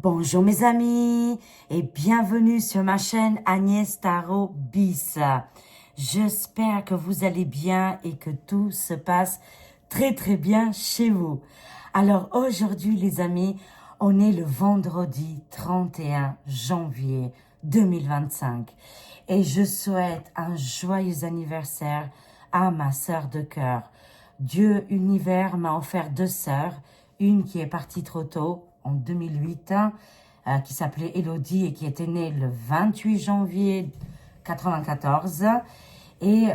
Bonjour mes amis et bienvenue sur ma chaîne Agnès Tarot Bis. J'espère que vous allez bien et que tout se passe très bien chez vous. Alors aujourd'hui les amis, on est le vendredi 31 janvier 2025 et je souhaite un joyeux anniversaire à ma sœur de cœur. Dieu univers m'a offert deux sœurs, une qui est partie trop tôt en 2008, qui s'appelait Elodie et qui était née le 28 janvier 94. Et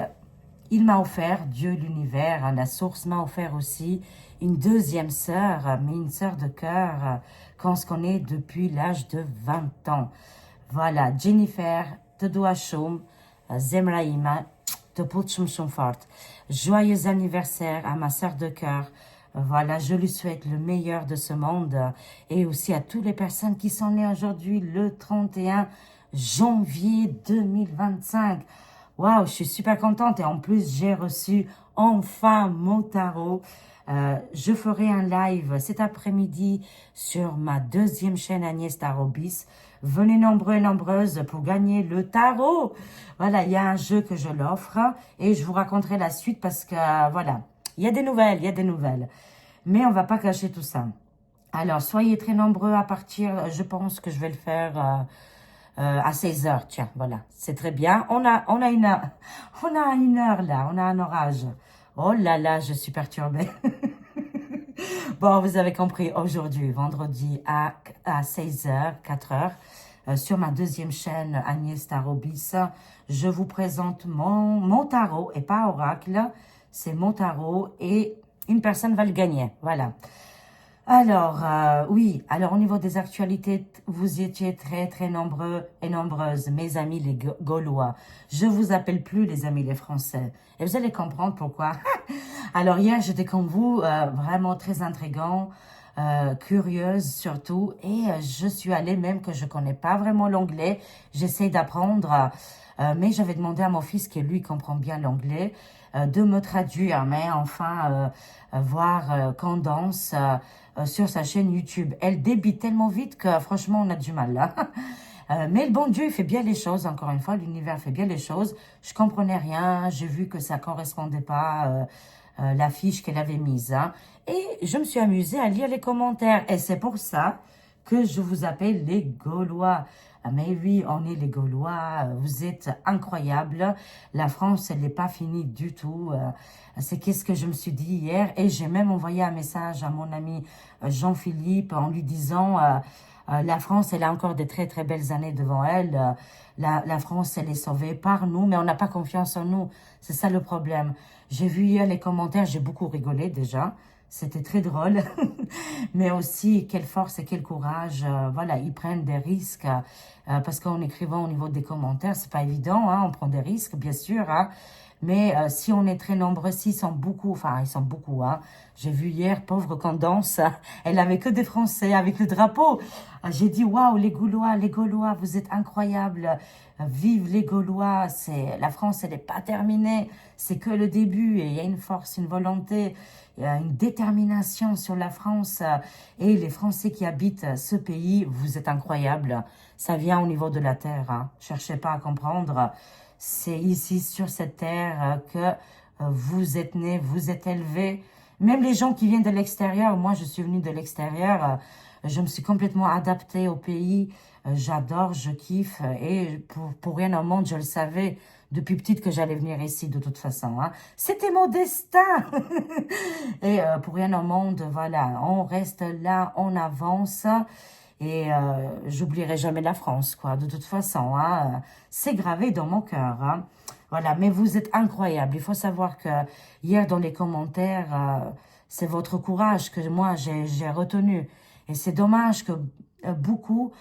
il m'a offert, Dieu l'univers, la source m'a offert aussi une deuxième sœur, mais une sœur de cœur qu'on se connaît depuis l'âge de 20 ans. Voilà, Jennifer, te dois chum, Zemraïma, te putschum fort. Joyeux anniversaire à ma sœur de cœur. Voilà, je lui souhaite le meilleur de ce monde et aussi à toutes les personnes qui sont nées aujourd'hui le 31 janvier 2025. Waouh, je suis super contente et en plus, j'ai reçu enfin mon tarot. Je ferai un live cet après-midi sur ma deuxième chaîne Agnès Tarot Bis. Venez nombreux et nombreuses pour gagner le tarot. Voilà, il y a un jeu que je l'offre et je vous raconterai la suite parce que voilà, il y a des nouvelles, il y a des nouvelles. Mais on va pas cacher tout ça. Alors, soyez très nombreux à partir, je pense que je vais le faire à 16 heures. Tiens, voilà, c'est très bien. On a une heure, on a une heure là, on a un orage. Oh là là, je suis perturbée. Bon, vous avez compris, aujourd'hui, vendredi à 16 heures, 4 heures, sur ma deuxième chaîne Agnès Tarot Bis, je vous présente mon tarot, et pas oracle, c'est mon tarot, et une personne va le gagner, voilà. Alors, oui, alors au niveau des actualités, vous étiez très nombreux et nombreuses, mes amis les Gaulois. Je vous appelle plus les amis les Français. Et vous allez comprendre pourquoi. Alors hier, j'étais comme vous, vraiment très intriguant, curieuse surtout. Et je suis allée, même que je connais pas vraiment l'anglais, j'essaie d'apprendre. Mais j'avais demandé à mon fils, qui lui comprend bien l'anglais, de me traduire, mais enfin, voir Candace sur sa chaîne YouTube. Elle débite tellement vite que franchement, on a du mal là. Mais le bon Dieu, il fait bien les choses, encore une fois, l'univers fait bien les choses. Je comprenais rien, j'ai vu que ça correspondait pas la fiche qu'elle avait mise. Hein. Et je me suis amusée à lire les commentaires. Et c'est pour ça que je vous appelle les Gaulois. Ah, mais oui, on est les Gaulois, vous êtes incroyables. La France, elle n'est pas finie du tout. C'est qu'est-ce que je me suis dit hier. Et j'ai même envoyé un message à mon ami Jean-Philippe en lui disant... la France, elle a encore de très belles années devant elle. La France, elle est sauvée par nous, mais on n'a pas confiance en nous. C'est ça le problème. J'ai vu hier les commentaires, j'ai beaucoup rigolé déjà. C'était très drôle. Mais aussi, quelle force et quel courage. Voilà, ils prennent des risques. Parce qu'en écrivant au niveau des commentaires, c'est pas évident. Hein, on prend des risques, bien sûr. Hein. Mais si on est très nombreux, s'ils sont beaucoup, enfin, ils sont beaucoup, hein. J'ai vu hier, pauvre Candace, elle avait que des Français avec le drapeau. J'ai dit, waouh, les Gaulois, vous êtes incroyables. Vive les Gaulois. La France, elle n'est pas terminée. C'est que le début et il y a une force, une volonté, une détermination sur la France. Et les Français qui habitent ce pays, vous êtes incroyables. Ça vient au niveau de la terre. Hein. Cherchez pas à comprendre. C'est ici, sur cette terre, que vous êtes nés, vous êtes élevés. Même les gens qui viennent de l'extérieur, moi je suis venue de l'extérieur, je me suis complètement adaptée au pays. J'adore, je kiffe. Et pour rien au monde, je le savais depuis petite que j'allais venir ici de toute façon. Hein. C'était mon destin. Et pour rien au monde, voilà, on reste là, on avance. Et j'oublierai jamais la France, quoi. De toute façon, hein, c'est gravé dans mon cœur. Hein. Voilà, mais vous êtes incroyable. Il faut savoir que hier, dans les commentaires, c'est votre courage que moi, j'ai retenu. Et c'est dommage que beaucoup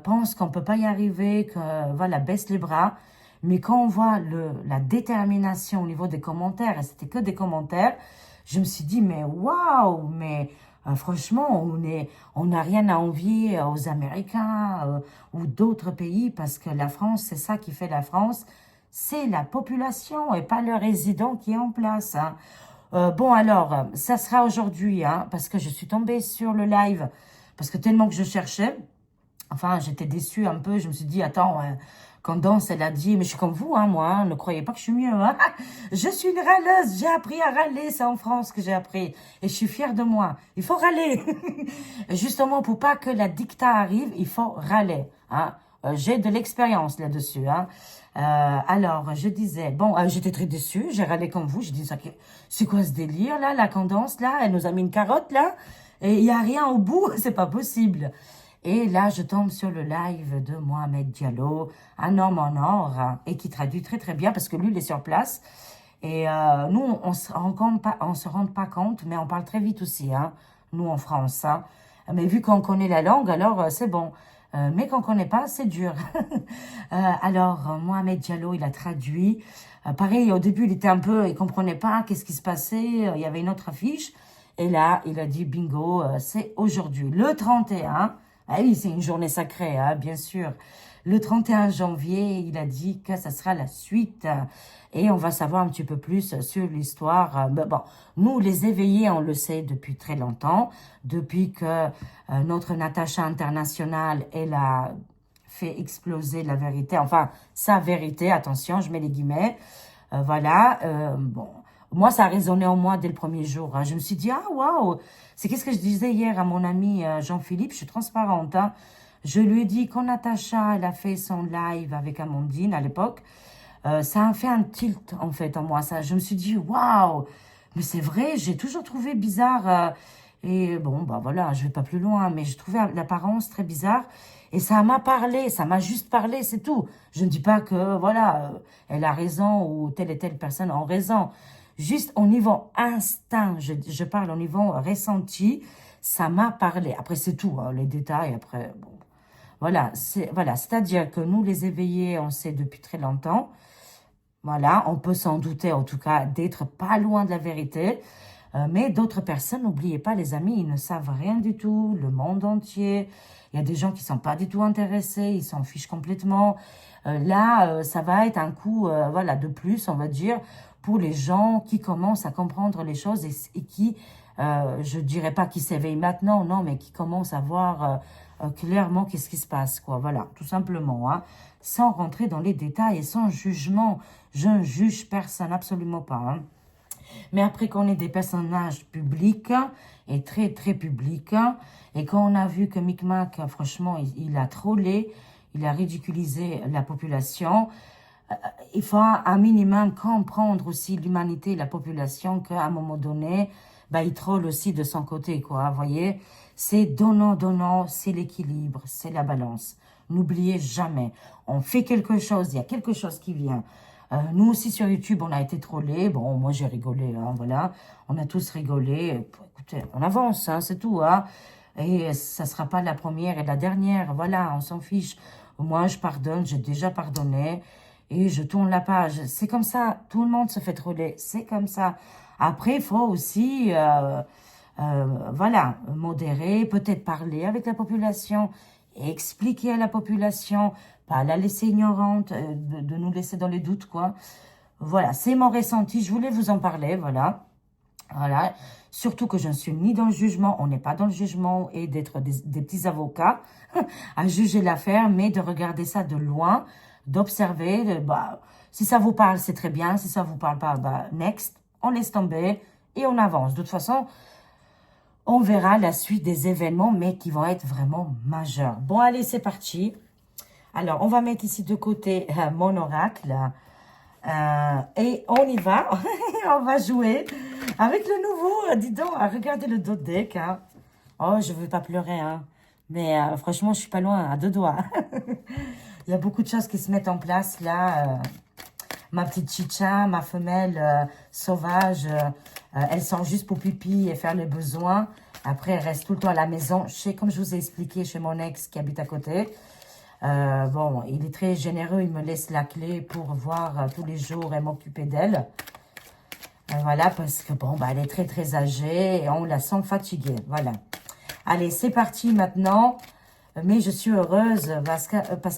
pensent qu'on peut pas y arriver, que, voilà, baissent les bras. Mais quand on voit la détermination au niveau des commentaires, et c'était que des commentaires, je me suis dit, mais waouh, mais... franchement, on n'a rien à envier aux Américains ou d'autres pays parce que la France, c'est ça qui fait la France, c'est la population et pas le résident qui est en place. Hein. Bon, alors, ça sera aujourd'hui, hein, parce que je suis tombée sur le live, parce que tellement que je cherchais. Enfin, j'étais déçue un peu. Je me suis dit, attends, Candace, elle a dit, mais je suis comme vous, hein, moi, hein, ne croyez pas que je suis mieux. Hein. Je suis une râleuse. J'ai appris à râler. C'est en France que j'ai appris. Et je suis fière de moi. Il faut râler. Justement, pour pas que la dicta arrive, il faut râler. Hein. J'ai de l'expérience là-dessus. Hein. Alors, je disais, bon, j'étais très déçue. J'ai râlé comme vous. J'ai dit, c'est quoi ce délire, là, la Candace, là? Elle nous a mis une carotte, là. Et il n'y a rien au bout. C'est pas possible. Et là, je tombe sur le live de Mohamed Diallo, un homme en or, hein, et qui traduit très très bien parce que lui, il est sur place. Et nous, on se rend pas compte, mais on parle très vite aussi, hein, nous en France. Hein. Mais vu qu'on connaît la langue, alors c'est bon. Mais qu'on connaît pas, c'est dur. Alors, Mohamed Diallo, il a traduit. Pareil, au début, il était un peu, il comprenait pas qu'est-ce qui se passait. Il y avait une autre affiche. Et là, il a dit, bingo, c'est aujourd'hui, le 31. Ah oui, c'est une journée sacrée, hein, bien sûr. Le 31 janvier, il a dit que ça sera la suite. Et on va savoir un petit peu plus sur l'histoire. Bon, nous, les éveillés, on le sait depuis très longtemps. Depuis que notre Natacha internationale, elle a fait exploser la vérité. Enfin, sa vérité, attention, je mets les guillemets. Voilà, bon. Moi, ça a résonné en moi dès le premier jour. Hein. Je me suis dit, ah, waouh, c'est qu'est-ce que je disais hier à mon ami Jean-Philippe, je suis transparente. Hein. Je lui ai dit, quand Natacha, elle a fait son live avec Amandine à l'époque, ça a fait un tilt, en fait, en moi. Ça, je me suis dit, waouh, mais c'est vrai, j'ai toujours trouvé bizarre. Et bon, bah voilà, je vais pas plus loin, mais j'ai trouvé l'apparence très bizarre. Et ça m'a parlé, ça m'a juste parlé, c'est tout. Je ne dis pas que, voilà, elle a raison ou telle et telle personne a raison. Juste au niveau instinct, je parle au niveau ressenti, ça m'a parlé. Après, c'est tout, hein, les détails, après, bon. Voilà, c'est-à-dire que nous, les éveillés, on sait depuis très longtemps. Voilà, on peut s'en douter, en tout cas, d'être pas loin de la vérité. Mais d'autres personnes, n'oubliez pas, les amis, ils ne savent rien du tout, le monde entier. Il y a des gens qui sont pas du tout intéressés, ils s'en fichent complètement. Là, ça va être un coup, voilà, de plus, on va dire, pour les gens qui commencent à comprendre les choses et qui, je dirais pas qui s'éveillent maintenant, non, mais qui commencent à voir clairement qu'est-ce qui se passe, quoi. Voilà, tout simplement, hein, sans rentrer dans les détails et sans jugement. Je ne juge personne, absolument pas, hein. Mais après qu'on est des personnages publics et très très publics, et qu'on a vu que Micmac, franchement, il a trollé, il a ridiculisé la population, il faut un minimum comprendre aussi l'humanité, la population, qu'à un moment donné, bah, il troll aussi de son côté, quoi, vous voyez. C'est donnant, c'est l'équilibre, c'est la balance. N'oubliez jamais, on fait quelque chose, il y a quelque chose qui vient. Nous aussi sur YouTube, on a été trollés. Bon, moi j'ai rigolé, hein, voilà. On a tous rigolé. Écoutez, on avance, hein, c'est tout, hein. Et ça sera pas la première et la dernière, voilà, on s'en fiche. Moi, je pardonne, j'ai déjà pardonné et je tourne la page. C'est comme ça, tout le monde se fait troller, c'est comme ça. Après, il faut aussi, voilà, modérer, peut-être parler avec la population, expliquer à la population, pas la laisser ignorante, de nous laisser dans les doutes, quoi. Voilà, c'est mon ressenti, je voulais vous en parler, voilà. Voilà, surtout que je ne suis ni dans le jugement, on n'est pas dans le jugement, et d'être des petits avocats à juger l'affaire, mais de regarder ça de loin, d'observer, bah, si ça vous parle, c'est très bien, si ça vous parle pas, bah, next, on laisse tomber et on avance. De toute façon, on verra la suite des événements, mais qui vont être vraiment majeurs. Bon, allez, c'est parti. Alors, on va mettre ici de côté mon oracle. Et on y va. On va jouer avec le nouveau. Dis donc, regardez le dos de deck. Hein. Oh, je ne veux pas pleurer. Hein. Mais franchement, je suis pas loin, à deux doigts. Il y a beaucoup de choses qui se mettent en place là. Ma petite chicha, ma femelle sauvage, elle sort juste pour pipi et faire les besoins. Après, elle reste tout le temps à la maison. Comme je vous ai expliqué, chez mon ex qui habite à côté. Bon, il est très généreux. Il me laisse la clé pour voir tous les jours et m'occuper d'elle. Voilà, parce que bon, bah, elle est très très âgée et on la sent fatiguée. Voilà. Allez, c'est parti maintenant. Mais je suis heureuse parce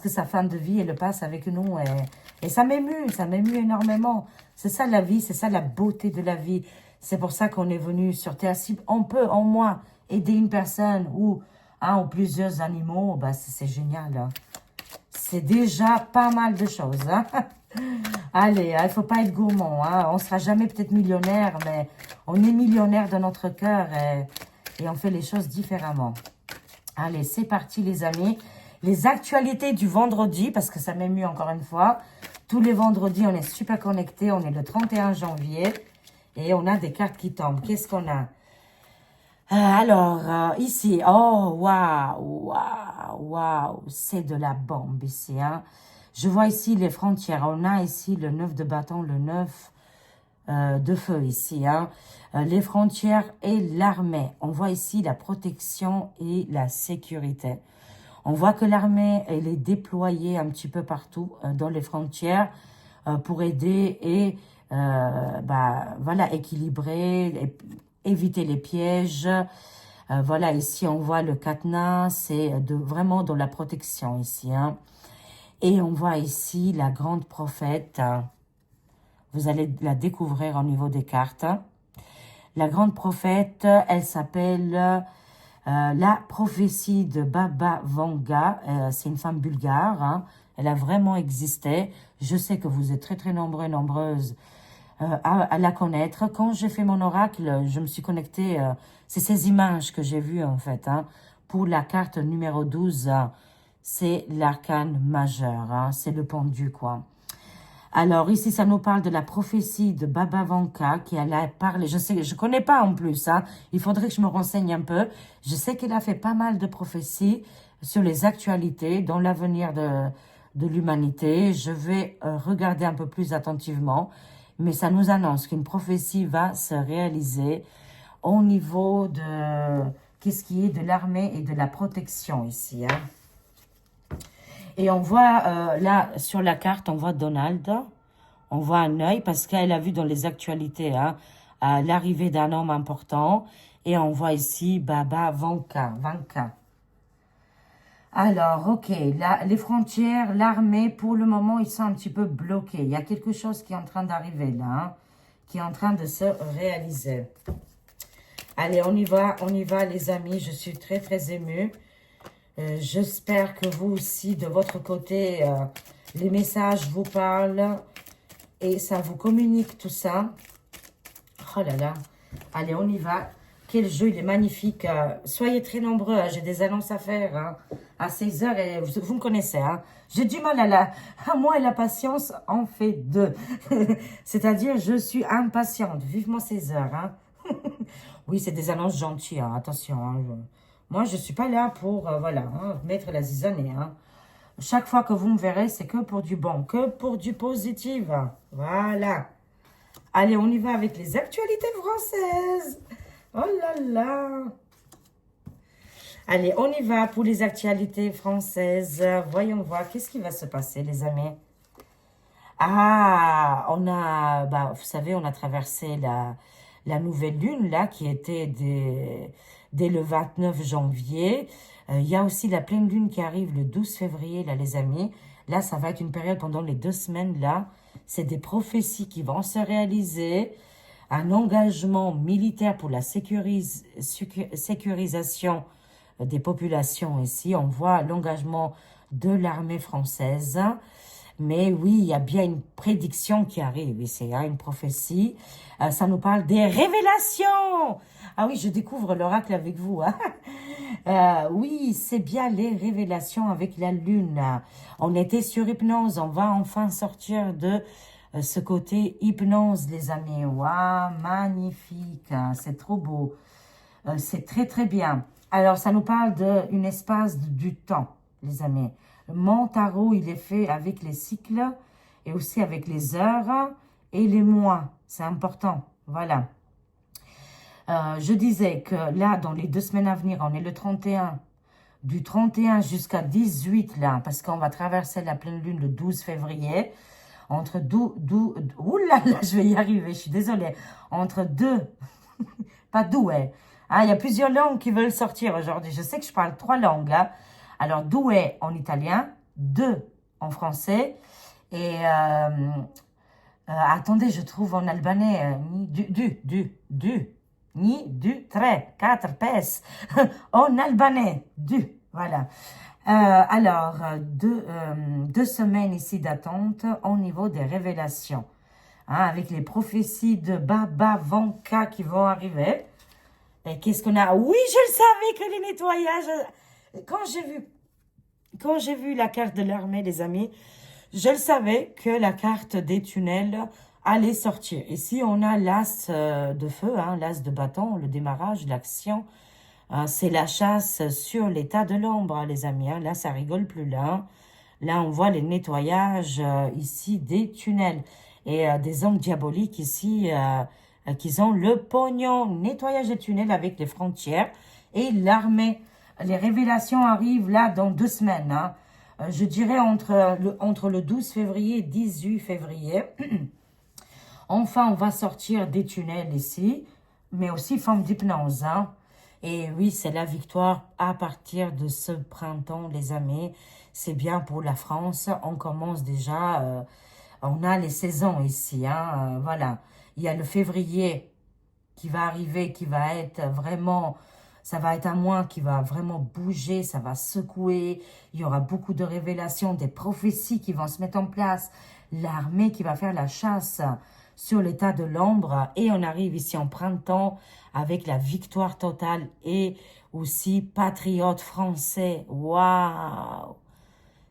que sa fin de vie, elle le passe avec nous. Et ça m'émue énormément. C'est ça la vie, c'est ça la beauté de la vie. C'est pour ça qu'on est venu sur Terre. Si on peut, en moins, aider une personne ou un ou plusieurs animaux, bah, c'est génial. Hein. C'est déjà pas mal de choses. Hein. Allez, il ne faut pas être gourmand. Hein. On ne sera jamais peut-être millionnaire, mais on est millionnaire dans notre cœur et on fait les choses différemment. Allez, c'est parti les amis. Les actualités du vendredi, parce que ça m'émue encore une fois. Tous les vendredis, on est super connectés. On est le 31 janvier et on a des cartes qui tombent. Qu'est-ce qu'on a? Alors, ici, oh, waouh, waouh, waouh, c'est de la bombe ici, hein. Je vois ici les frontières. On a ici le 9 de bâton, le 9 de feu ici, hein. Les frontières et l'armée. On voit ici la protection et la sécurité. On voit que l'armée, elle est déployée un petit peu partout dans les frontières pour aider et voilà, équilibrer, éviter les pièges. Voilà, ici, on voit le cadenas, c'est vraiment dans la protection ici. Hein. Et on voit ici la grande prophète. Vous allez la découvrir au niveau des cartes. La grande prophète, elle s'appelle la prophétie de Baba Vanga. C'est une femme bulgare. Hein. Elle a vraiment existé. Je sais que vous êtes très, très nombreuses à la connaître. Quand j'ai fait mon oracle, je me suis connectée. C'est ces images que j'ai vues, en fait. Hein. Pour la carte numéro 12, c'est l'arcane majeur. Hein. C'est le pendu, quoi. Alors, ici, ça nous parle de la prophétie de Baba Vanga qui elle a parlé. Je sais, je connais pas en plus. Hein. Il faudrait que je me renseigne un peu. Je sais qu'elle a fait pas mal de prophéties sur les actualités dans l'avenir de l'humanité. Je vais regarder un peu plus attentivement. Mais ça nous annonce qu'une prophétie va se réaliser au niveau de qu'est-ce qui est de l'armée et de la protection ici. Hein. Et on voit, là, sur la carte, on voit Donald. On voit un œil parce qu'elle a vu dans les actualités hein, l'arrivée d'un homme important. Et on voit ici Baba Vanga. Alors, ok, les frontières, l'armée, pour le moment, ils sont un petit peu bloqués. Il y a quelque chose qui est en train d'arriver là, hein, qui est en train de se réaliser. Allez, on y va les amis. Je suis très, très émue. J'espère que vous aussi, de votre côté, les messages vous parlent et ça vous communique tout ça. Oh là là. Allez, on y va. Quel jeu, il est magnifique. Soyez très nombreux, hein. J'ai des annonces à faire hein, à 16 heures et vous me connaissez. Hein. J'ai du mal à moi et la patience en fait deux. C'est-à-dire, je suis impatiente. Vivement 16 heures. Hein. Oui, c'est des annonces gentilles. Hein. Attention. Hein. Moi, je ne suis pas là pour voilà, hein, mettre la zizanie. Hein. Chaque fois que vous me verrez, c'est que pour du bon, que pour du positif. Hein. Voilà. Allez, on y va avec les actualités françaises. Oh là là. Allez, on y va pour les actualités françaises. Voyons voir, qu'est-ce qui va se passer, les amis? Ah, on a, vous savez, on a traversé la nouvelle lune, là, qui était dès le 29 janvier. Il y a aussi la pleine lune qui arrive le 12 février, là, les amis. Là, ça va être une période pendant les 2 semaines, là. C'est des prophéties qui vont se réaliser. Un engagement militaire pour la sécurisation des populations ici. On voit l'engagement de l'armée française. Mais oui, il y a bien une prédiction qui arrive ici, hein, une prophétie. Ça nous parle des révélations. Ah oui, je découvre l'oracle avec vous. Hein. Oui, c'est bien les révélations avec la lune. On était sur hypnose, on va enfin sortir de ce côté hypnose, les amis. Waouh, magnifique, hein, c'est trop beau. C'est très, très bien. Alors, ça nous parle d'un espace du temps, les amis. Mon tarot, il est fait avec les cycles et aussi avec les heures et les mois. C'est important, voilà. Je disais que là, dans les 2 semaines à venir, on est le 31. Du 31 jusqu'à 18, là, parce qu'on va traverser la pleine lune le 12 février. Entre oulala, je vais y arriver, je suis désolée. Entre deux, pas doué. Hein, il y a plusieurs langues qui veulent sortir aujourd'hui. Je sais que je parle 3 langues. Hein. Alors, doué en italien, 2 en français. Et, attendez, je trouve en albanais, ni du tre, 4 pes, en albanais, du, voilà. Alors, 2 semaines ici d'attente au niveau des révélations, hein, avec les prophéties de Baba Vanka qui vont arriver. Et qu'est-ce qu'on a? Oui, je le savais que les nettoyages, quand j'ai vu la carte de l'armée, les amis, je le savais que la carte des tunnels allait sortir. Ici, on a l'as de feu, hein, l'as de bâton, le démarrage, l'action. C'est la chasse sur l'état de l'ombre, hein, les amis. Hein. Là, ça rigole plus là. Hein. Là, on voit les nettoyages ici des tunnels. Et des hommes diaboliques ici qui ont le pognon. Nettoyage des tunnels avec les frontières et l'armée. Les révélations arrivent là dans 2 semaines. Hein. Je dirais entre le 12 février et 18 février. Enfin, on va sortir des tunnels ici, mais aussi forme d'hypnose. Hein. Et oui, c'est la victoire à partir de ce printemps, les amis. C'est bien pour la France. On commence déjà, on a les saisons ici. Hein, voilà. Il y a le février qui va arriver, qui va être vraiment, ça va être un mois qui va vraiment bouger, ça va secouer. Il y aura beaucoup de révélations, des prophéties qui vont se mettre en place. L'armée qui va faire la chasse sur l'état de l'ombre. Et on arrive ici en printemps avec la victoire totale et aussi patriote français. Waouh!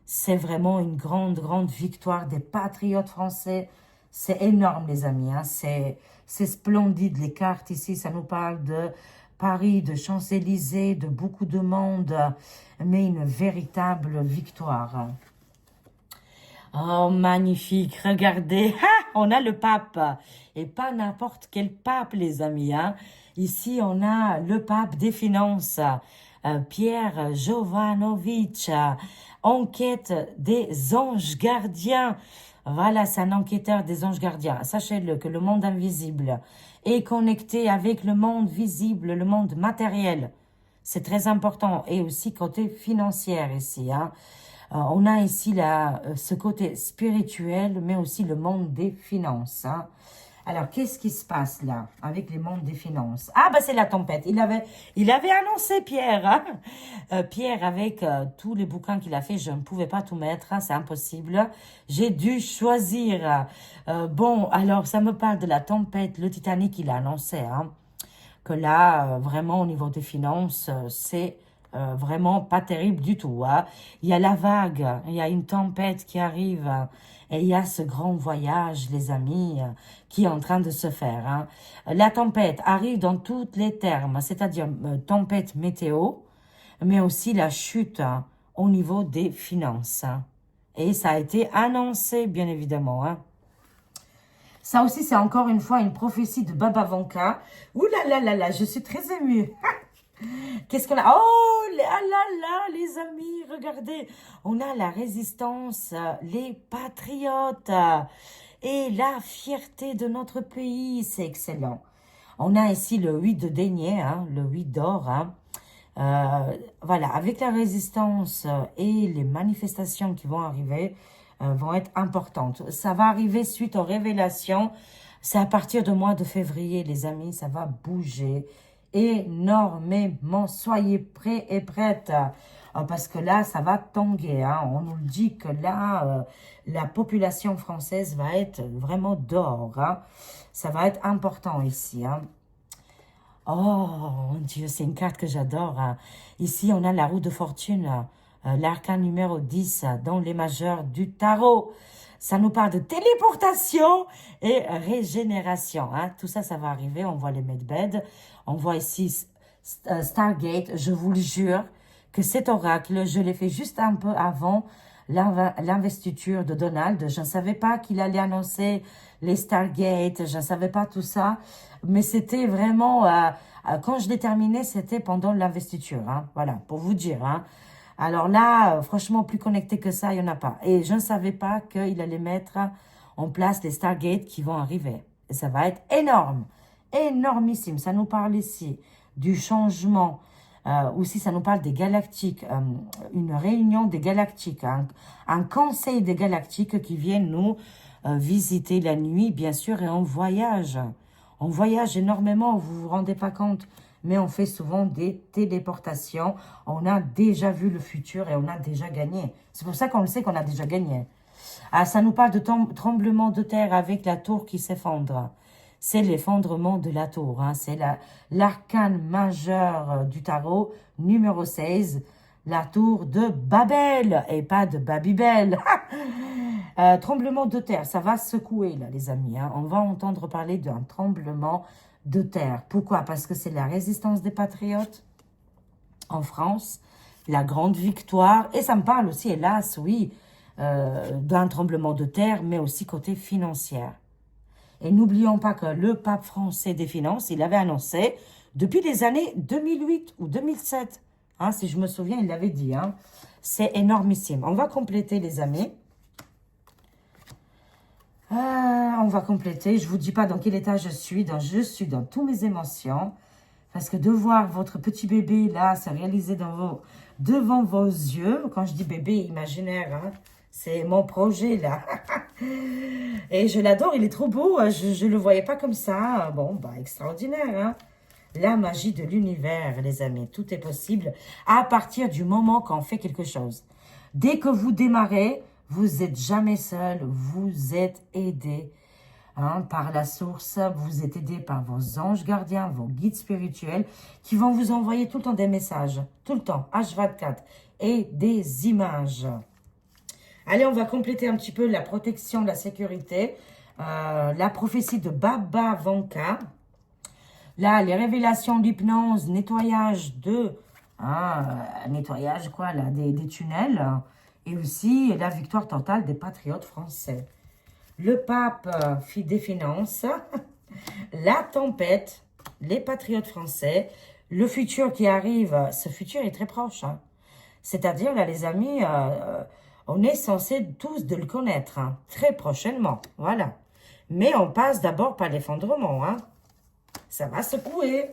C'est vraiment une grande, grande victoire des patriotes français. C'est énorme, les amis. Hein? C'est splendide. Les cartes ici, ça nous parle de Paris, de Champs-Élysées, de beaucoup de monde, mais une véritable victoire. Oh, magnifique. Regardez. Ha, on a le pape. Et pas n'importe quel pape, les amis. Hein. Ici, on a le pape des finances, Pierre Jovanovic, enquête des anges gardiens. Voilà, c'est un enquêteur des anges gardiens. Sachez-le que le monde invisible est connecté avec le monde visible, le monde matériel. C'est très important. Et aussi côté financier ici. Hein. On a ici ce côté spirituel, mais aussi le monde des finances. Hein. Alors, qu'est-ce qui se passe là avec les mondes des finances? Ah, bah c'est la tempête. Il avait annoncé Pierre. Hein? Pierre, avec tous les bouquins qu'il a fait, je ne pouvais pas tout mettre. Hein, c'est impossible. J'ai dû choisir. Bon, alors, ça me parle de la tempête. Le Titanic, il a annoncé hein, que là, vraiment, au niveau des finances, c'est vraiment pas terrible du tout. Hein. Il y a la vague, il y a une tempête qui arrive et il y a ce grand voyage, les amis, qui est en train de se faire. Hein. La tempête arrive dans tous les termes, c'est-à-dire tempête météo, mais aussi la chute hein, au niveau des finances. Hein. Et ça a été annoncé, bien évidemment. Hein. Ça aussi, c'est encore une fois une prophétie de Baba Vanka. Ouh là là là là, je suis très émue. Qu'est-ce qu'on a? Oh là là là, les amis, regardez. On a la résistance, les patriotes et la fierté de notre pays. C'est excellent. On a ici le 8 de denier, hein, le 8 d'or. Hein. Voilà, avec la résistance et les manifestations qui vont arriver, vont être importantes. Ça va arriver suite aux révélations. C'est à partir du mois de février, les amis, ça va bouger énormément. Soyez prêts et prêtes parce que là, ça va tanguer. Hein. On nous le dit que là, la population française va être vraiment d'or. Hein. Ça va être important ici. Hein. Oh, mon Dieu, c'est une carte que j'adore. Hein. Ici, on a la roue de fortune, l'arcane numéro 10 dans les majeurs du tarot. Ça nous parle de téléportation et régénération. Hein. Tout ça, ça va arriver. On voit les medbeds. On voit ici Stargate. Je vous le jure que cet oracle, je l'ai fait juste un peu avant l'investiture de Donald. Je ne savais pas qu'il allait annoncer les Stargate. Je ne savais pas tout ça. Mais c'était vraiment... quand je l'ai terminé, c'était pendant l'investiture. Hein. Voilà, pour vous dire. Hein. Alors là, franchement, plus connecté que ça, il n'y en a pas. Et je ne savais pas qu'il allait mettre en place les Stargate qui vont arriver. Et ça va être énorme, énormissime. Ça nous parle ici du changement. Aussi, ça nous parle des galactiques. Une réunion des galactiques. Un conseil des galactiques qui viennent nous visiter la nuit, bien sûr, et en voyage. On voyage énormément, vous vous rendez pas compte. Mais on fait souvent des téléportations. On a déjà vu le futur et on a déjà gagné. C'est pour ça qu'on le sait qu'on a déjà gagné. Ah, ça nous parle de tremblement de terre avec la tour qui s'effondre. C'est l'effondrement de la tour. Hein. C'est l'arcane majeur du tarot, numéro 16. La tour de Babel et pas de Babybel. Tremblement de terre, ça va secouer là les amis. Hein. On va entendre parler d'un tremblement de terre. Pourquoi? Parce que c'est la résistance des patriotes en France, la grande victoire. Et ça me parle aussi, hélas, oui, d'un tremblement de terre, mais aussi côté financier. Et n'oublions pas que le pape français des finances, il avait annoncé depuis les années 2008 ou 2007. Hein, si je me souviens, il l'avait dit. Hein. C'est énormissime. On va compléter les amis. On va compléter. Je ne vous dis pas dans quel état je suis. Je suis dans toutes mes émotions. Parce que de voir votre petit bébé là se réaliser devant vos yeux. Quand je dis bébé imaginaire, hein, c'est mon projet là. Et je l'adore, il est trop beau. Je ne le voyais pas comme ça. Bon, bah extraordinaire. Hein. La magie de l'univers, les amis. Tout est possible à partir du moment qu'on fait quelque chose. Dès que vous démarrez, vous n'êtes jamais seul. Vous êtes aidé par la source. Vous êtes aidé par vos anges gardiens, vos guides spirituels qui vont vous envoyer tout le temps des messages. Tout le temps, H24. Et des images. Allez, on va compléter un petit peu la protection, la sécurité. La prophétie de Baba Vanga. Là, les révélations d'hypnose, nettoyage nettoyage quoi, là, des tunnels. Et aussi la victoire totale des patriotes français. Le pape des finances, la tempête, les patriotes français, le futur qui arrive. Ce futur est très proche. Hein. C'est-à-dire, là, les amis, on est censé tous de le connaître. Hein, très prochainement. Voilà. Mais on passe d'abord par l'effondrement. Hein. Ça va secouer.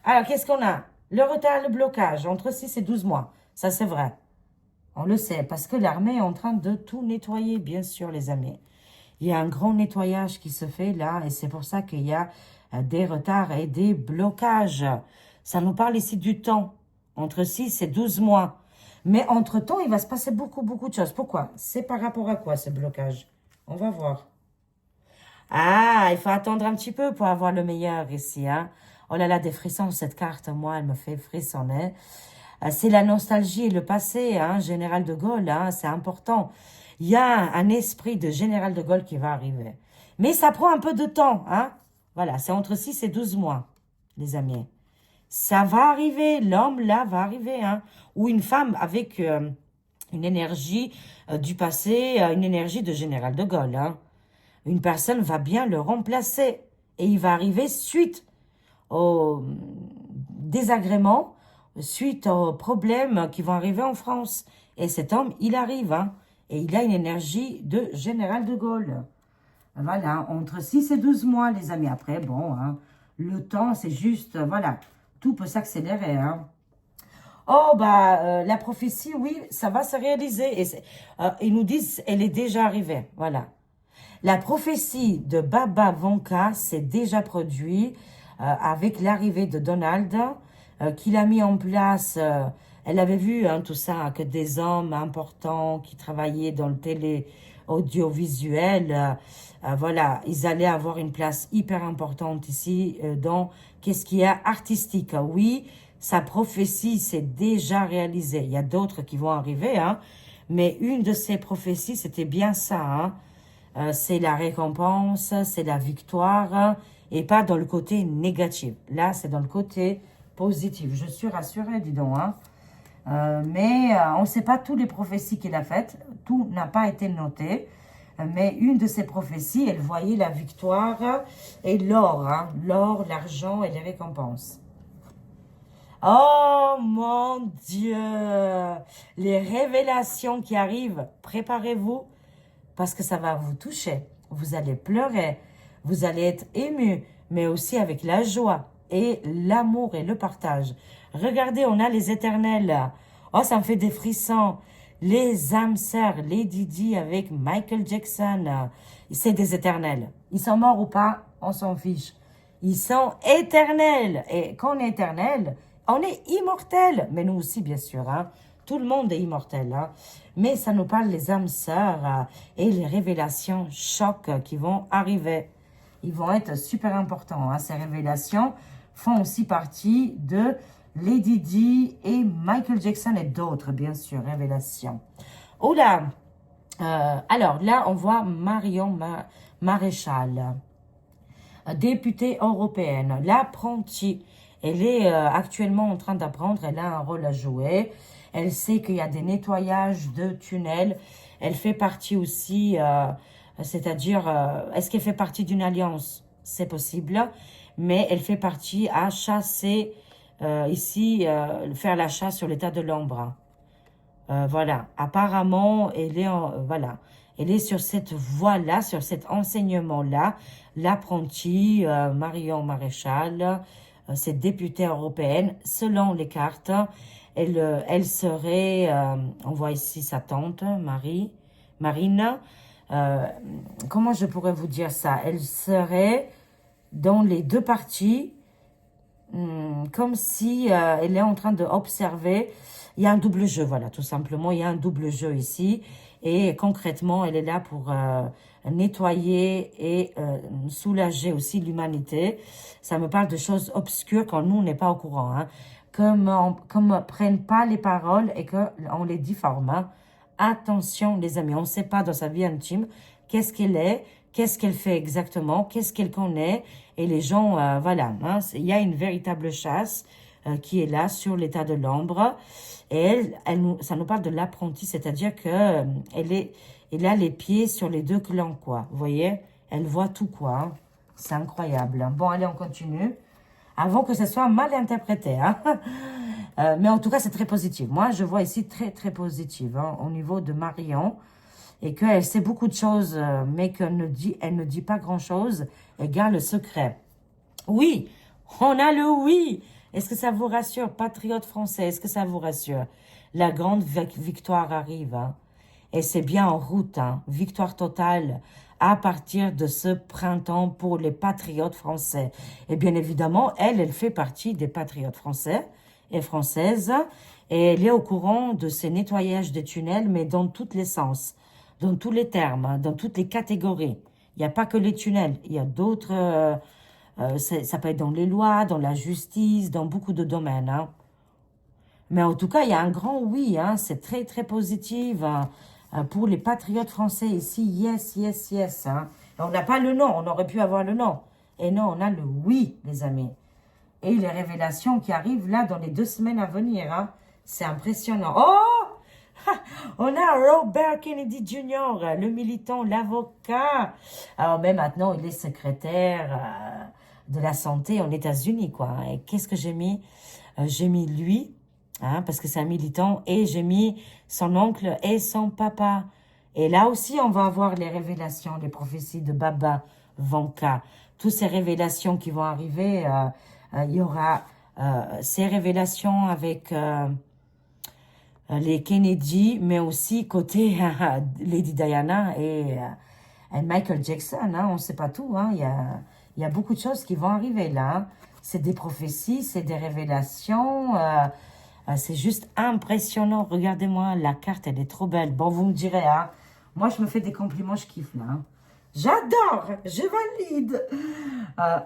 Alors, qu'est-ce qu'on a? Le retard, le blocage, entre 6 et 12 mois. Ça, c'est vrai. On le sait, parce que l'armée est en train de tout nettoyer, bien sûr, les amis. Il y a un grand nettoyage qui se fait là, et c'est pour ça qu'il y a des retards et des blocages. Ça nous parle ici du temps, entre 6 et 12 mois. Mais entre-temps, il va se passer beaucoup de choses. Pourquoi? C'est par rapport à quoi, ce blocage? On va voir. Ah, il faut attendre un petit peu pour avoir le meilleur ici. Hein. Oh là là, des frissons, cette carte, moi, elle me fait frissonner. C'est la nostalgie et le passé, hein, Général de Gaulle, hein, c'est important. Il y a un esprit de Général de Gaulle qui va arriver. Mais ça prend un peu de temps. Hein. Voilà, c'est entre 6 et 12 mois, les amis. Ça va arriver, l'homme là va arriver. Hein. Ou une femme avec une énergie du passé, une énergie de Général de Gaulle. Hein. Une personne va bien le remplacer. Et il va arriver suite au désagrément, suite aux problèmes qui vont arriver en France. Et cet homme, il arrive, hein, et il a une énergie de Général de Gaulle. Voilà, entre 6 et 12 mois, les amis. Après, bon, hein, le temps, c'est juste, voilà, tout peut s'accélérer. Hein. Oh, bah, la prophétie, oui, ça va se réaliser. Et ils nous disent, elle est déjà arrivée, voilà. La prophétie de Baba Vanga s'est déjà produite avec l'arrivée de Donald, qu'il a mis en place. Elle avait vu hein, tout ça, que des hommes importants qui travaillaient dans le télé audiovisuel, voilà, ils allaient avoir une place hyper importante ici dans qu'est-ce qui est artistique. Oui, sa prophétie s'est déjà réalisée. Il y a d'autres qui vont arriver, hein, mais une de ces prophéties, c'était bien ça, hein. C'est la récompense, c'est la victoire, hein, et pas dans le côté négatif. Là, c'est dans le côté positif. Je suis rassurée, dis donc. Hein. Mais on ne sait pas toutes les prophéties qu'il a faites. Tout n'a pas été noté. Mais une de ces prophéties, elle voyait la victoire et l'or. Hein, l'or, l'argent et les récompenses. Oh mon Dieu! Les révélations qui arrivent, préparez-vous. Parce que ça va vous toucher. Vous allez pleurer. Vous allez être ému. Mais aussi avec la joie et l'amour et le partage. Regardez, on a les éternels. Oh, ça me fait des frissons. Les âmes sœurs, Lady Di avec Michael Jackson. C'est des éternels. Ils sont morts ou pas? on s'en fiche. Ils sont éternels. Et quand on est éternel, on est immortel. Mais nous aussi, bien sûr. Hein. Tout le monde est immortel. Hein. Mais ça nous parle des âmes sœurs et les révélations chocs qui vont arriver. Ils vont être super importants. Hein. Ces révélations font aussi partie de Lady Di et Michael Jackson et d'autres, bien sûr, révélations. Oh là, alors là, on voit Marion Maréchal, députée européenne, l'apprentie. Elle est actuellement en train d'apprendre, elle a un rôle à jouer. Elle sait qu'il y a des nettoyages de tunnels. Elle fait partie aussi, c'est-à-dire, est-ce qu'elle fait partie d'une alliance? C'est possible, mais elle fait partie à chasser, ici, faire la chasse sur l'état de l'ombre. Voilà, apparemment, voilà, elle est sur cette voie-là, sur cet enseignement-là. L'apprentie Marion Maréchal, cette députée européenne, selon les cartes, elle serait, on voit ici sa tante, Marine, comment je pourrais vous dire ça? Elle serait dans les deux parties, comme si elle est en train d'observer. Il y a un double jeu, voilà, tout simplement. Il y a un double jeu ici. Et concrètement, elle est là pour nettoyer et soulager aussi l'humanité. Ça me parle de choses obscures quand nous, on n'est pas au courant. Hein. Comme on prenne pas les paroles et qu'on les difforme. Hein. Attention, les amis, on ne sait pas dans sa vie intime qu'est-ce qu'elle est, qu'est-ce qu'elle fait exactement, qu'est-ce qu'elle connaît. Et les gens, voilà, hein, il y a une véritable chasse qui est là sur l'état de l'ombre. Et ça nous parle de l'apprenti, c'est-à-dire que elle a les pieds sur les deux clans, quoi. Vous voyez? Elle voit tout, quoi. Hein. C'est incroyable. Bon, allez, on continue. Avant que ce soit mal interprété, hein. Mais en tout cas, c'est très positif. Moi, je vois ici très, très positif hein, au niveau de Marion. Et qu'elle sait beaucoup de choses, mais qu'elle ne dit pas grand-chose. Elle garde le secret. Oui, on a le oui. Est-ce que ça vous rassure, patriote français? Est-ce que ça vous rassure? La grande victoire arrive. Hein, et c'est bien en route. Hein, victoire totale à partir de ce printemps pour les patriotes français. Et bien évidemment, elle fait partie des patriotes français et françaises. Et elle est au courant de ces nettoyages des tunnels, mais dans tous les sens, dans tous les termes, hein, dans toutes les catégories. Il n'y a pas que les tunnels, il y a d'autres... ça peut être dans les lois, dans la justice, dans beaucoup de domaines. Hein. Mais en tout cas, il y a un grand oui. Hein, c'est très, très positif hein, pour les patriotes français ici. Yes, yes, yes. Hein. Et on n'a pas le non. On aurait pu avoir le non. Et non, on a le oui, les amis. Et les révélations qui arrivent là dans les 2 semaines à venir. Hein, c'est impressionnant. Oh! On a Robert Kennedy Jr., le militant, l'avocat. Alors, mais maintenant, il est secrétaire de la santé aux États-Unis, quoi. Et qu'est-ce que j'ai mis? J'ai mis lui, hein, parce que c'est un militant, et j'ai mis son oncle et son papa. Et là aussi, on va avoir les révélations, les prophéties de Baba Vanka. Toutes ces révélations qui vont arriver, il y aura ces révélations avec... les Kennedy, mais aussi côté Lady Diana et Michael Jackson. Hein, on ne sait pas tout. Hein, il y a beaucoup de choses qui vont arriver là. Hein. C'est des prophéties, c'est des révélations. C'est juste impressionnant. Regardez-moi, la carte, elle est trop belle. Bon, vous me direz, hein, moi, je me fais des compliments, je kiffe là. Hein. J'adore, je valide.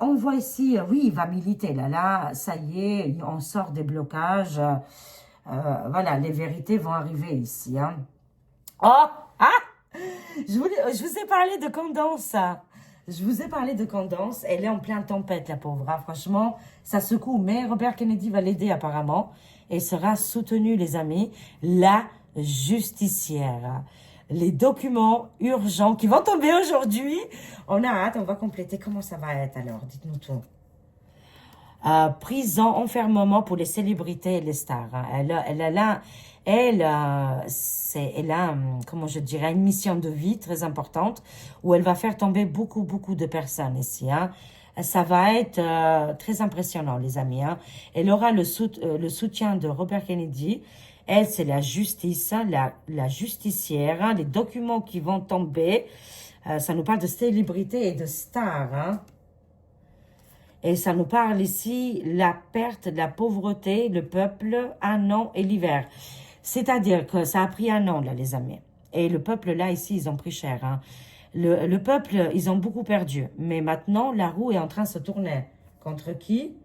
On voit ici, oui, il va militer là. Là, ça y est, on sort des blocages. Voilà, les vérités vont arriver ici. Hein. Oh! Ah! Je vous ai parlé de Candace. Je vous ai parlé de Candace. Elle est en pleine tempête, la pauvre. Hein. Franchement, ça secoue. Mais Robert Kennedy va l'aider apparemment. Et sera soutenu, les amis. La justicière. Les documents urgents qui vont tomber aujourd'hui. On a hâte, on va compléter. Comment ça va être alors? Dites-nous tout. Prison, enfermement pour les célébrités et les stars. Hein. Elle a, comment je dirais, une mission de vie très importante où elle va faire tomber beaucoup, beaucoup de personnes ici. Hein. Ça va être très impressionnant, les amis. Hein. Elle aura le soutien de Robert Kennedy. Elle, c'est la justice, la justicière, hein, les documents qui vont tomber. Ça nous parle de célébrités et de stars. Hein. Et ça nous parle ici, la perte, la pauvreté, le peuple, un an et l'hiver. C'est-à-dire que ça a pris un an, là, les amis. Et le peuple, là, ici, ils ont pris cher. Hein. Le peuple, ils ont beaucoup perdu. Mais maintenant, la roue est en train de se tourner. Contre qui?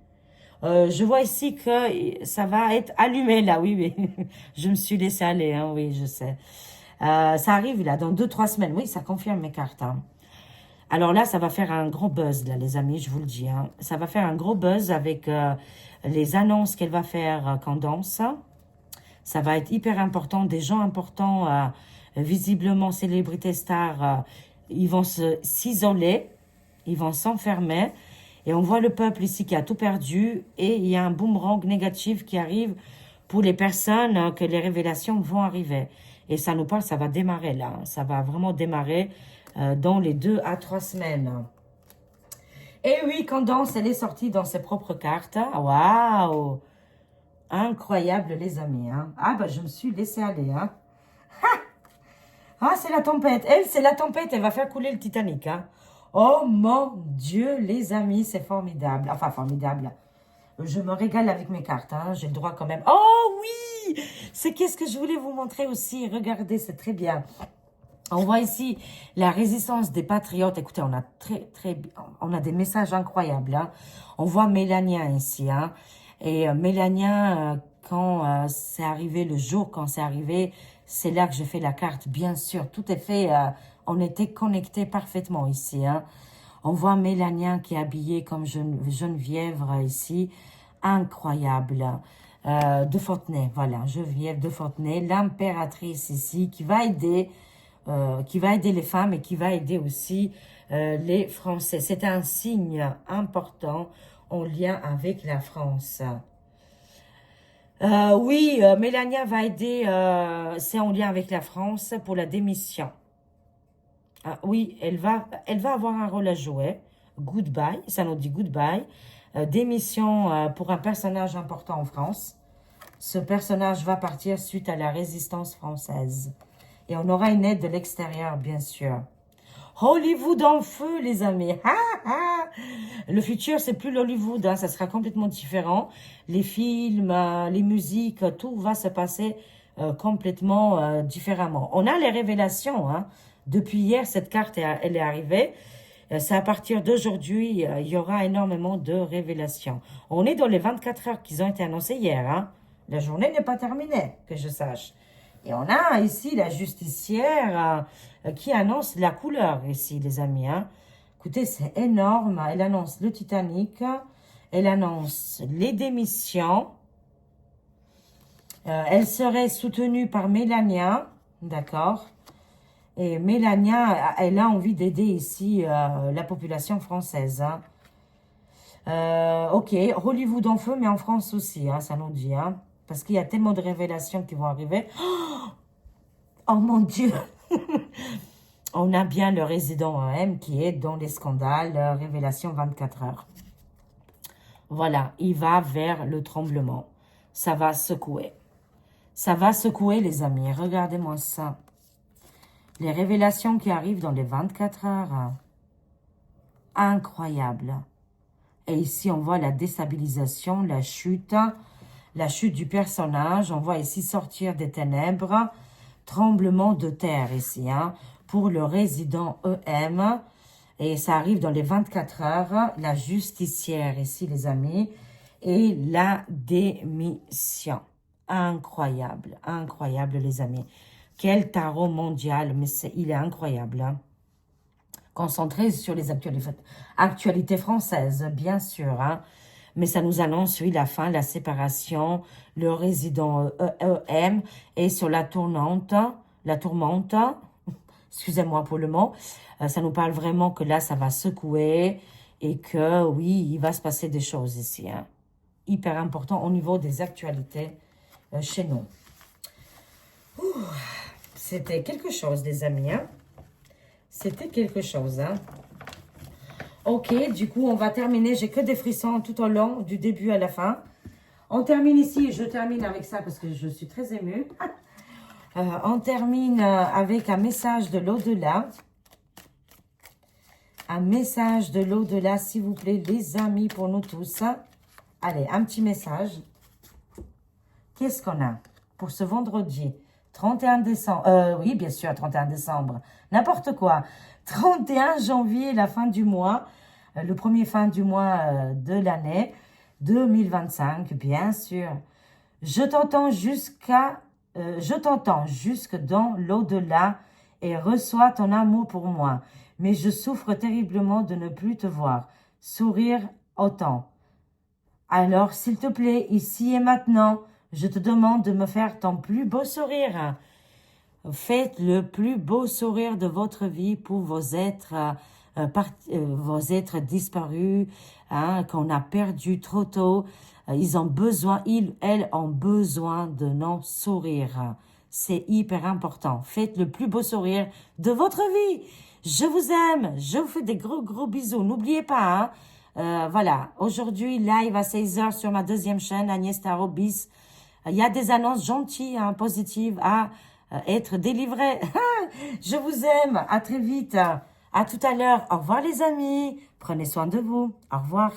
Je vois ici que ça va être allumé, là, oui, oui. Je me suis laissé aller, hein, oui, je sais. Ça arrive, là, dans 2-3 semaines. Oui, ça confirme mes cartes, hein. Alors là, ça va faire un gros buzz, là, les amis, je vous le dis. Hein. Ça va faire un gros buzz avec les annonces qu'elle va faire Candace. Ça va être hyper important. Des gens importants, visiblement célébrités stars, ils vont s'isoler, ils vont s'enfermer. Et on voit le peuple ici qui a tout perdu. Et il y a un boomerang négatif qui arrive pour les personnes que les révélations vont arriver. Et ça nous parle, ça va démarrer là. Ça va vraiment démarrer dans les 2 à 3 semaines. Et oui, Candace, elle est sortie dans ses propres cartes. Waouh! Incroyable, les amis. Hein. Ah, bah, je me suis laissé aller. Hein. Ah, c'est la tempête. Elle, c'est la tempête. Elle va faire couler le Titanic. Hein. Oh, mon Dieu, les amis, c'est formidable. Enfin, formidable. Je me régale avec mes cartes. Hein. J'ai le droit quand même. Oh, oui! C'est qu'est-ce que je voulais vous montrer aussi. Regardez, c'est très bien. On voit ici la résistance des patriotes. Écoutez, on a des messages incroyables. Hein. On voit Mélania ici. Hein. Et Mélania, quand c'est arrivé, le jour quand c'est arrivé, c'est là que j'ai fait la carte, bien sûr. Tout est fait, on était connectés parfaitement ici. Hein. On voit Mélania qui est habillée comme Geneviève ici. Incroyable. De Fontenay, voilà, Geneviève de Fontenay, l'impératrice ici, qui va aider les femmes et qui va aider aussi les Français. C'est un signe important en lien avec la France. Oui, Mélania va aider, c'est en lien avec la France pour la démission. Oui, elle va avoir un rôle à jouer. Goodbye, ça nous dit goodbye. Démission pour un personnage important en France. Ce personnage va partir suite à la résistance française. Et on aura une aide de l'extérieur, bien sûr. Hollywood en feu, les amis. Le futur, c'est plus l'Hollywood. Hein, ça sera complètement différent. Les films, les musiques, tout va se passer complètement différemment. On a les révélations. Hein. Depuis hier, cette carte, elle est arrivée. C'est à partir d'aujourd'hui, il y aura énormément de révélations. On est dans les 24 heures qui ont été annoncées hier. Hein. La journée n'est pas terminée, que je sache. Et on a ici la justicière qui annonce la couleur ici, les amis. Hein. Écoutez, c'est énorme. Elle annonce le Titanic. Elle annonce les démissions. Elle serait soutenue par Mélania. D'accord. Et Mélania, elle a envie d'aider ici la population française. Hein. Ok, Hollywood en feu, mais en France aussi, hein, ça nous dit. Hein. Parce qu'il y a tellement de révélations qui vont arriver. Oh mon Dieu! On a bien le résident AM qui est dans les scandales, révélation 24 heures. Voilà, il va vers le tremblement. Ça va secouer. Ça va secouer, les amis. Regardez-moi ça. Les révélations qui arrivent dans les 24 heures. Hein. Incroyable. Et ici, on voit la déstabilisation, la chute du personnage. On voit ici sortir des ténèbres. Tremblement de terre ici, hein, pour le résident EM. Et ça arrive dans les 24 heures. La justicière ici, les amis. Et la démission. Incroyable, incroyable, les amis. Quel tarot mondial, mais il est incroyable. Hein. Concentré sur les actualités françaises, bien sûr. Hein. Mais ça nous annonce, oui, la fin, la séparation, le résident EM et sur la tourmente, excusez-moi pour le mot, ça nous parle vraiment que là, ça va secouer et que, oui, il va se passer des choses ici. Hein. Hyper important au niveau des actualités chez nous. C'était quelque chose, les amis. Hein. C'était quelque chose. Hein. Ok, du coup, on va terminer. J'ai que des frissons tout au long, du début à la fin. On termine ici, et je termine avec ça parce que je suis très émue. On termine avec un message de l'au-delà. un message de l'au-delà, s'il vous plaît, les amis, pour nous tous. Allez, un petit message. Qu'est-ce qu'on a pour ce vendredi 31 décembre, oui, bien sûr, 31 décembre, n'importe quoi. 31 janvier, la fin du mois, le premier fin du mois de l'année 2025, bien sûr. Je t'entends jusque dans l'au-delà et reçois ton amour pour moi. Mais je souffre terriblement de ne plus te voir sourire autant. Alors, s'il te plaît, ici et maintenant, je te demande de me faire ton plus beau sourire. Faites le plus beau sourire de votre vie pour vos êtres disparus, hein, qu'on a perdus trop tôt. Elles ont besoin de nos sourires. C'est hyper important. Faites le plus beau sourire de votre vie. Je vous aime. Je vous fais des gros bisous. N'oubliez pas, voilà. Aujourd'hui, live à 16h sur ma deuxième chaîne, Agnès Tarot Bis. Il y a des annonces gentilles, hein, positives à être délivrées. Je vous aime. À très vite. À tout à l'heure. Au revoir les amis. Prenez soin de vous. Au revoir.